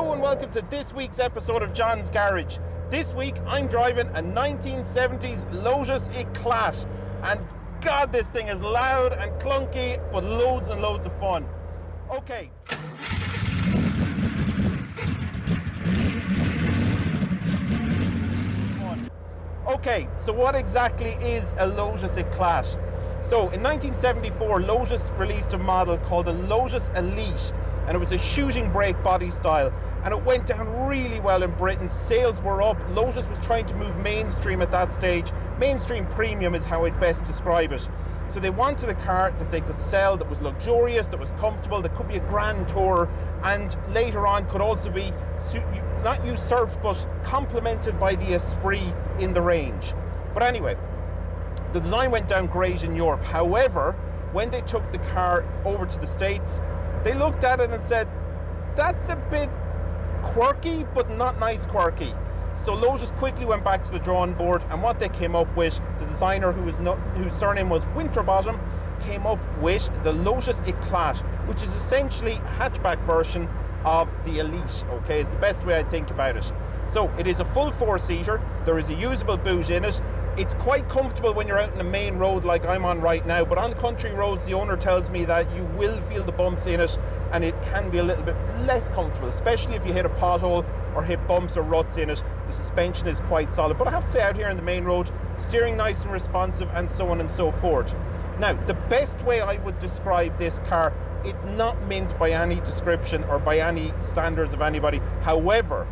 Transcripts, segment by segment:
Hello and welcome to this week's episode of John's Garage. This week I'm driving a 1970s Lotus Eclat, and God, this thing is loud and clunky, but loads and loads of fun. Okay. Okay, so what exactly is a Lotus Eclat? So in 1974, Lotus released a model called the Lotus Elite, and it was a shooting brake body style, and it went down really well in Britain. Sales were up. Lotus was trying to move mainstream at that stage. Mainstream premium is how I'd best describe it. So they wanted a car that they could sell, that was luxurious, that was comfortable, that could be a grand tour, and later on could also be not usurped but complemented by the esprit in the range. But anyway, the design went down great in Europe. However, when they took the car over to the States, they looked at it and said, that's a bit quirky, but not nice quirky. So Lotus quickly went back to the drawing board, and what they came up with, the designer whose surname was Winterbottom, came up with the Lotus Eclat, which is essentially a hatchback version of the Elite, okay, is the best way I think about it. So it is a full four-seater, there is a usable boot in it. It's quite comfortable when you're out in the main road like I'm on right now, but on country roads the owner tells me that you will feel the bumps in it and it can be a little bit less comfortable, especially if you hit a pothole or hit bumps or ruts in it. The suspension is quite solid, but I have to say out here in the main road, steering nice and responsive and so on and so forth. Now, the best way I would describe this car, it's not meant by any description or by any standards of anybody. However,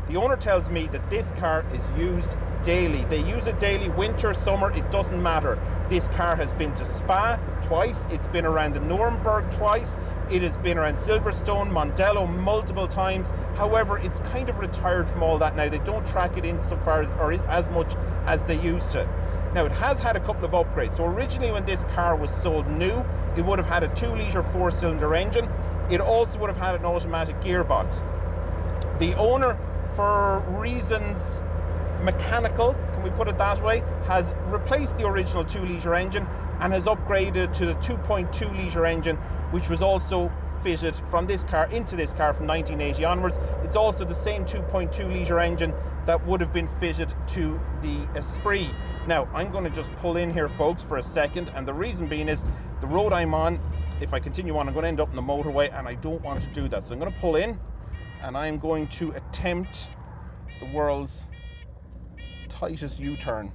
the owner tells me that this car is used daily. They use it daily, winter, summer, it doesn't matter. This car has been to Spa twice, it's been around the Nuremberg twice, it has been around Silverstone, Mondello multiple times. However, it's kind of retired from all that now. They don't track it in so far as much as they used to. Now, it has had a couple of upgrades. So originally when this car was sold new, it would have had a 2-litre 4-cylinder engine. It also would have had an automatic gearbox. The owner, for reasons mechanical, can we put it that way, has replaced the original 2-litre engine and has upgraded to the 2.2-litre engine, which was also fitted from this car into this car from 1980 onwards. It's also the same 2.2-litre engine that would have been fitted to the Esprit. Now, I'm going to just pull in here, folks, for a second, and the reason being is the road I'm on, if I continue on, I'm going to end up in the motorway, and I don't want to do that. So I'm going to pull in, and I'm going to attempt the world's tightest U-turn.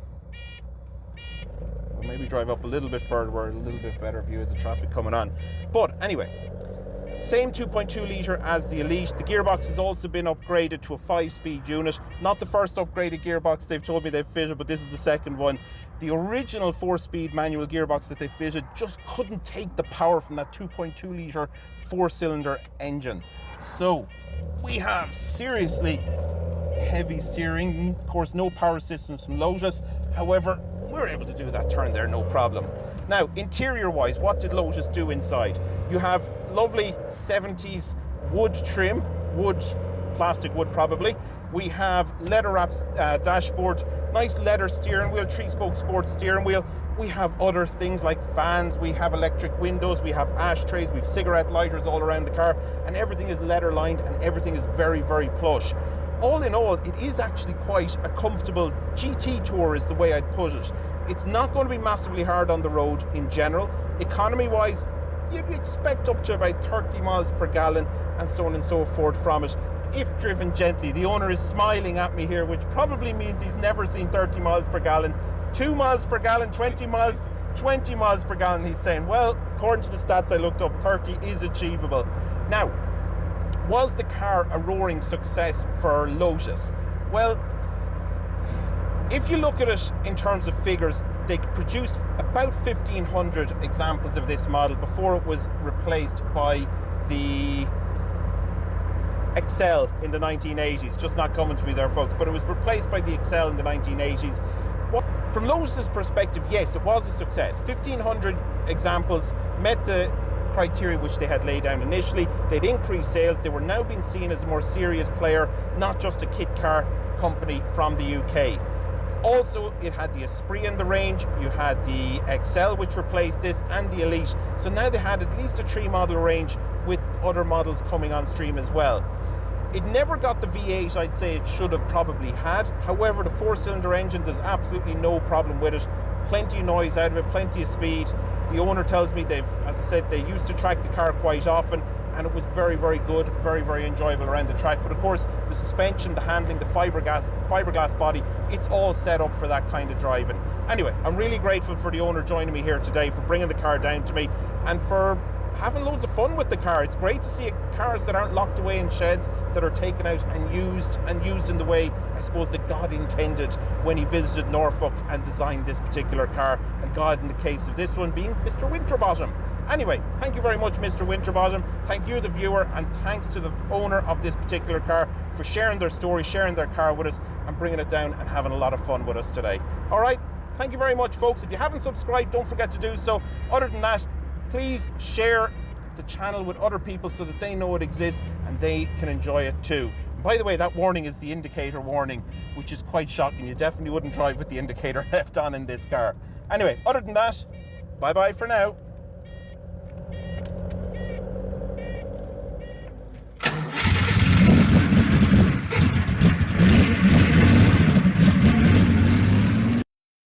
Or maybe drive up a little bit further where a little bit better view of the traffic coming on. But anyway, same 2.2-litre as the Elite. The gearbox has also been upgraded to a 5-speed unit. Not the first upgraded gearbox they've told me they've fitted, but this is the second one. The original 4-speed manual gearbox that they fitted just couldn't take the power from that 2.2-litre 4-cylinder engine. So we have seriously heavy steering. Of course, no power systems from Lotus. However, we're able to do that turn there, no problem. Now, interior-wise, what did Lotus do inside? You have lovely 70s wood trim, plastic wood probably. We have leather wrapped dashboard, nice leather steering wheel, 3-spoke sports steering wheel. We have other things like fans, we have electric windows, we have ashtrays, we have cigarette lighters all around the car, and everything is leather lined and everything is very, very plush. All in all, it is actually quite a comfortable GT tour is the way I'd put it. It's not going to be massively hard on the road in general. Economy-wise, you'd expect up to about 30 miles per gallon and so on and so forth from it, if driven gently. The owner is smiling at me here, which probably means he's never seen 30 miles per gallon. 2 miles per gallon, 20 miles per gallon, he's saying. Well, according to the stats I looked up, 30 is achievable. Now, was the car a roaring success for Lotus? Well, if you look at it in terms of figures, they produced about 1,500 examples of this model before it was replaced by the Excel in the 1980s. Just not coming to me there, folks, but it was replaced by the Excel in the 1980s. From Lotus's perspective, yes, it was a success. 1,500 examples met the criteria which they had laid down initially. They'd increased sales. They were now being seen as a more serious player, not just a kit car company from the UK. Also, it had the Esprit in the range, you had the XL which replaced this, and the Elite. So now they had at least a 3-model range with other models coming on stream as well. It never got the V8 I'd say it should have probably had. However, the 4-cylinder engine, there's absolutely no problem with it. Plenty of noise out of it, plenty of speed. The owner tells me as I said, they used to track the car quite often, and it was very, very good, very, very enjoyable around the track. But of course, the suspension, the handling, the fiberglass body, it's all set up for that kind of driving. Anyway, I'm really grateful for the owner joining me here today, for bringing the car down to me, and for having loads of fun with the car. It's great to see cars that aren't locked away in sheds, that are taken out and used in the way, I suppose, that God intended when he visited Norfolk and designed this particular car. And God, in the case of this one, being Mr. Winterbottom. Anyway, thank you very much, Mr. Winterbottom. Thank you, the viewer, and thanks to the owner of this particular car for sharing their story, sharing their car with us, and bringing it down and having a lot of fun with us today. All right, thank you very much, folks. If you haven't subscribed, don't forget to do so. Other than that, please share the channel with other people so that they know it exists and they can enjoy it too. By the way, that warning is the indicator warning, which is quite shocking. You definitely wouldn't drive with the indicator left on in this car. Anyway, other than that, bye-bye for now.